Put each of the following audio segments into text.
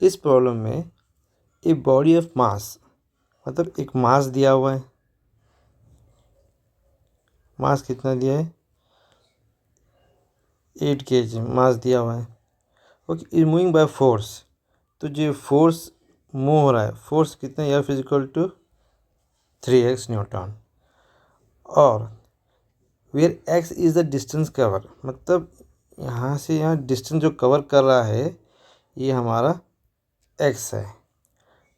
इस प्रॉब्लम में a body of mass, मतलब एक मास दिया हुआ है, मास कितना दिया है 8 kg मास दिया हुआ है। Okay, is moving by force, तो जो फोर्स मूव हो रहा है, फोर्स कितना F equal to 3x newton, और where x is the distance cover, मतलब यहाँ से यहाँ डिस्टेंस जो कवर कर रहा है ये हमारा x है।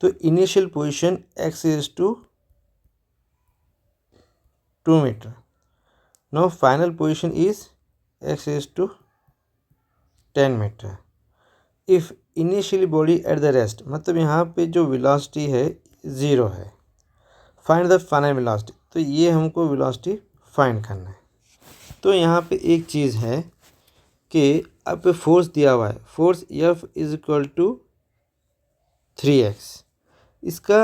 तो initial position x is to 2 metre, now final position is x is to 10 metre. If initially body at the rest, मतलब यहाँ पे जो वेलोसिटी है 0 है, फाइंड द फाइनल वेलोसिटी, तो ये हमको वेलोसिटी फाइंड करना है। तो यहाँ पे एक चीज़ है कि अब पे फोर्स दिया हुआ है, force F is equal to 3x। इसका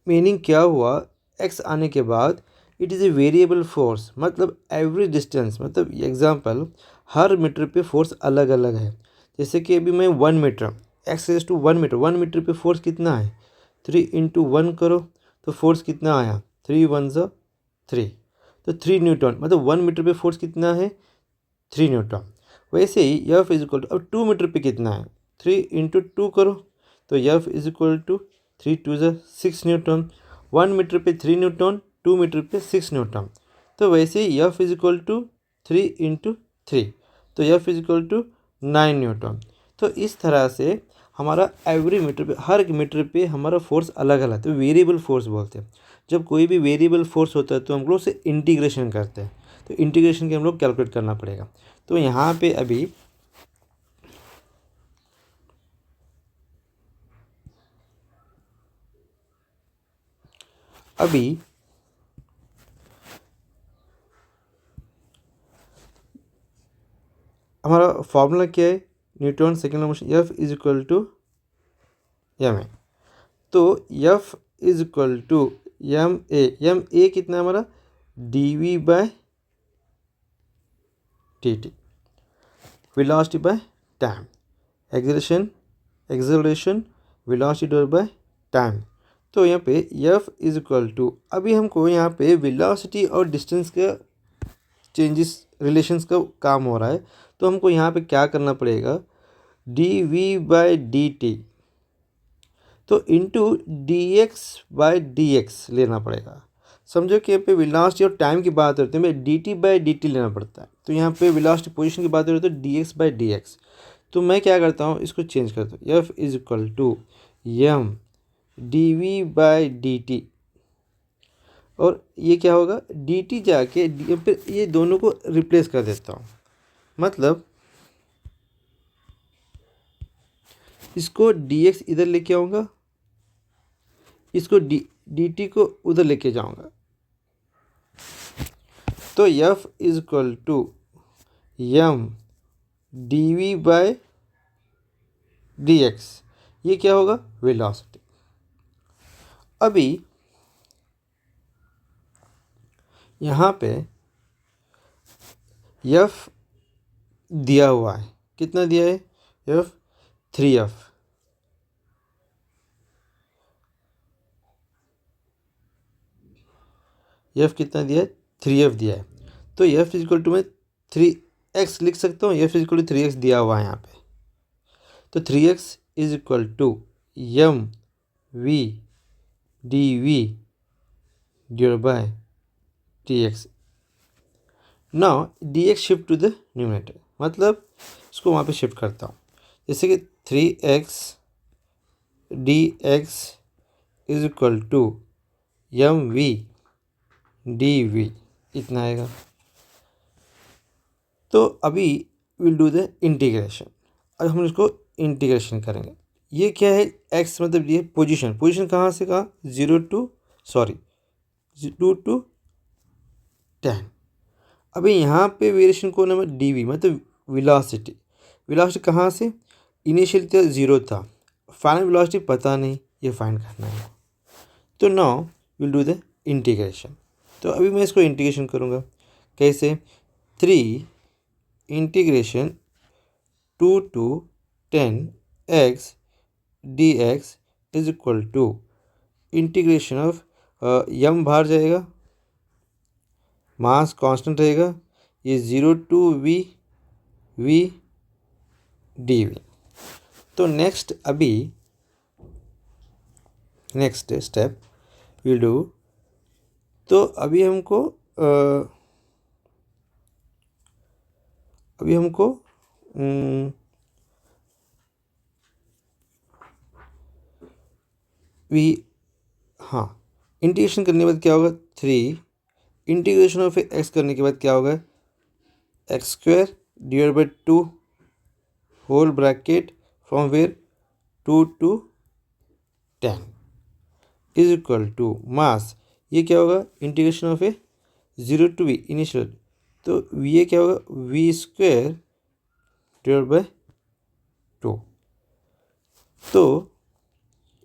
मीनिंग क्या हुआ, x आने के बाद it is a variable force, मतलब एवरी डिस्टेंस, मतलब एग्जांपल हर मीटर पे फोर्स अलग अलग है। जैसे कि अभी मैं 1 metre, x is to 1 metre, 1 metre पे फोर्स कितना है 3 इंटू 1 करो तो फोर्स कितना आया 3 1 ज़ा 3, तो 3 न्यूटन, मतलब 1 मीटर पे फोर्स कितना है 3 न्यूटन। वैसे ही F इज इक्वल टू, अब 2 मीटर पे कितना है 3 इंटू 2 करो तो F इज इक्वल टू 3 2 ज़ा 6 न्यूटन। 1 मीटर पे 3 न्यूटन, 2 मीटर पे 6 न्यूटन। तो वैसे ही F is equal to 3 into 3, तो F is equal to 9 newton. तो इस तरह से हमारा एवरी मीटर पे, हर एक मीटर पे हमारा फोर्स अलग अलग, तो वेरिएबल फोर्स बोलते हैं। जब कोई भी वेरिएबल फोर्स होता है तो हम लोग उसे इंटीग्रेशन करते हैं, तो इंटीग्रेशन के हम लोग कैलकुलेट करना पड़ेगा। तो यहाँ पे अभी हमारा फॉर्मूला क्या है, Newton second law motion, F is equal to m a. तो F is equal to m a कितना है हमारा dv by dt, velocity by time, acceleration velocity divide by time. तो यहाँ पे F इज इक्वल टू, अभी हमको यहाँ पे वेलोसिटी और डिस्टेंस का चेंजेस रिलेशंस का काम हो रहा है, तो हमको यहाँ पे क्या करना पड़ेगा dv बाय dt, तो इंटू dx बाय dx लेना पड़ेगा। समझो कि यहाँ पे वेलोसिटी और टाइम की बात होती है, हमें dt बाय dt लेना पड़ता है। तो यहाँ पे वेलोसिटी पोजीशन की बात हो रही है तो dx बाय dx, तो मैं क्या करता हूँ इसको चेंज करता हूँ, F is equal to m dv by dt, और ये क्या होगा dt जाके फिर ये दोनों को रिप्लेस कर देता हूँ, मतलब इसको dx इधर लेके आऊँगा, इसको dt को उधर लेके जाऊँगा, तो F is equal to m dv by dx, ये क्या होगा वेलोसिटी। अभी यहाँ पे F दिया हुआ है, कितना दिया है F 3F, F कितना दिया है 3F दिया है, तो F इज इक्वल टू मैं 3x लिख सकता हूँ, F is equal to 3x दिया हुआ है यहाँ पे, तो 3x is equal to m v d v divide by t x. Now d x shift to the numerator, मतलब इसको वहाँ पे शिफ्ट करता हूँ, जैसे कि 3x d x is equal to m v d v, इतना आएगा। तो अभी विल डू द इंटीग्रेशन, अब हम इसको इंटीग्रेशन करेंगे। ये क्या है x, मतलब ये पोजीशन कहाँ से कहाँ 0 टू 2 टू 10। अभी यहाँ पे वेरिएशन को नाम डी वी, मतलब वेलोसिटी कहाँ से, इनिशियल तो 0 था, फाइनल वेलोसिटी पता नहीं, ये फाइंड करना है। तो now will do the integration. तो अभी मैं इसको इंटीग्रेशन करूँगा, कैसे 3 integration 2 to 10 x dx is equal to integration of m बाहर जाएगा, मास कांस्टेंट रहेगा, ये 0 टू v dv। तो नेक्स्ट स्टेप विल डू। तो अभी हमको इंटीग्रेशन करने के बाद क्या होगा, 3 इंटीग्रेशन ऑफ एक्स करने के बाद क्या होगा, x square divide by 2 whole bracket from where 2 to 10 is equal to mass, ये क्या होगा, integration of 0 to v initial, तो ये क्या होगा, v स्क्वायर डिवाइड बाई 2। तो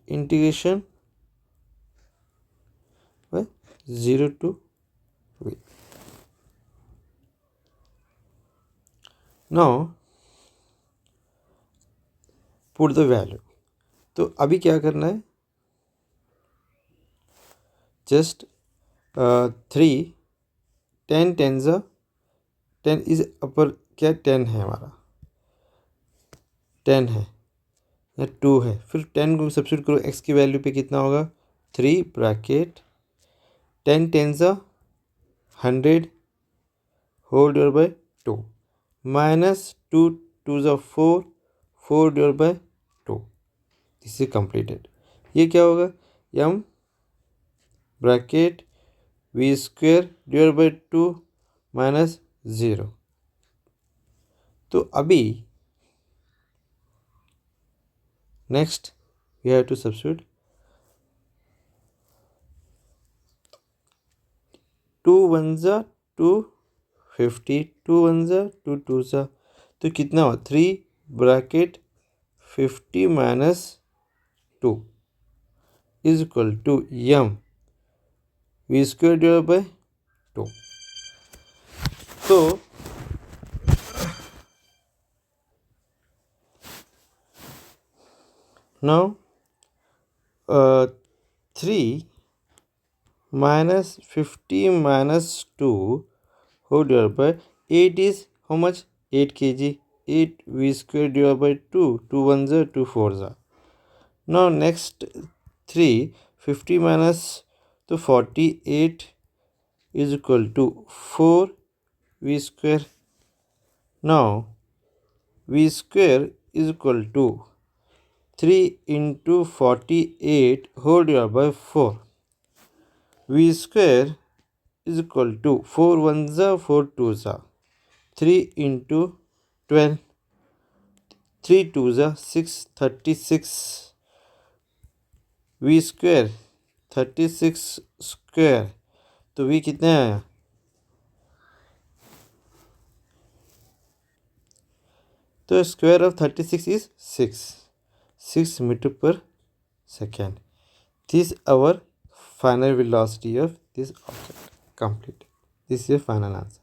integration 0 to v। Now put the value. तो अभी क्या करना है, जस्ट 3 10 10 इज अपर, क्या 10 है हमारा, 10 है या 2 है, फिर 10 को सब्स्टिट्यूट करो x की वैल्यू पे, कितना होगा, 3 bracket 10 10 100 whole divide by 2 minus 2 2 4 4 divide by 2, this is completed. ये क्या होगा, m bracket v square divide by 2 minus 0। तो अभी next we have to substitute 2 1 250 2 1 2 2 तो कितना हुआ, 3 bracket 50 minus 2 is equal to m v square divide by 2। तो now 3 minus 50 minus 2 whole divided by 8 is how much, 8 kg, 8 v square divided by 2, 2 1 2 4 now next 3 50 minus to 48 is equal to 4 v square। now v square is equal to 3 into 48 whole divided by 4, v square is equal to 4 1 4 2 3 into 12, 3 2 6 36, v square 36 square, तो v कितना आया, तो square of 36 is 6 metre पर second. This our final velocity of this object complete. This is your final answer.